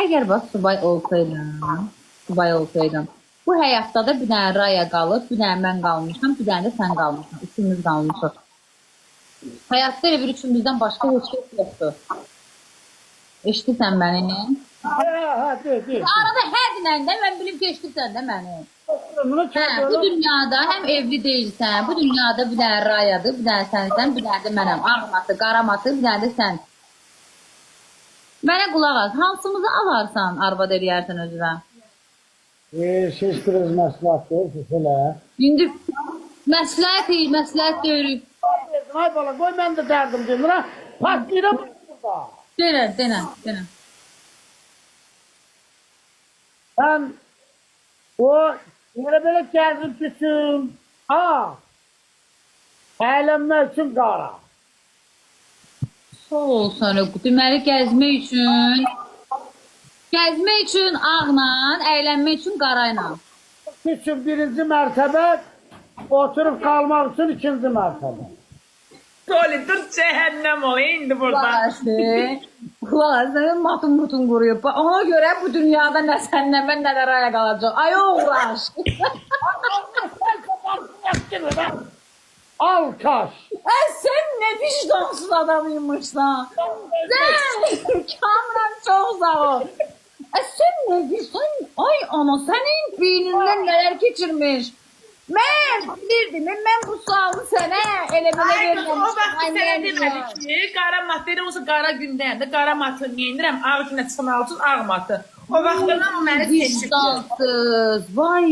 Əgər bax subay olsaydım, bu həyatda da bir dənə Raya qalıb, bir dənə mən qalmışam, bir dənə də sən qalmışam. Üçümüz qalmışıq. Həyatda elə bir üçümüzdən başqa heç şey yoxdur. Eşitirsən məni? Deyil. Arada hər dinəndə mən bilib geçdirsən də məni. Bu dünyada həm evli deyilsən, bu dünyada bir dənə Rayadır, bir dənə sənsən, bir dənə də mənəm. Ağmatı, qaramatı, bir dənə də sən. Mənə qulaq az, hansımızı alarsan, arvad eləyərsən özünə? Siz biraz məsləhət deyilsiniz elə. İndi məsləhət deyirik. Ay bala, qoy mən də dərdim deyim. Patlayıram burada. Denən. Sən o belə gəzib üçün, əylənmək üçün qara. Sağ ol sana. Deməli gəzmək üçün ağla, əylənmək üçün qarayla. Üçün birinci mərtəbə, oturub qalmaq üçün ikinci mərtəbə. Toli dur cəhənnəm ol indi burada. Qulaq sənin matın mutun quruyub. Ona görə bu dünyada nə səndən mən nə də Raya qalacaq. Ay uğraş. Alkaş. Sən nə vicdansız adamıymışsan. Sən Kamran çox sağ ol. Sən nə vicdan? Ay ana sənin beynindən nələr keçirmiş. Mən bilirdim, mən bu sualı sənə elə belə verməmişdim. O vaxt sənə demədik ki, qara mat deyirəm, olsa qara gündəyəndə qara matı neyindirəm, ağ günə çıxmaq üçün ağ matı. O vaxtdan o məni seçib. Vicdansız, vay.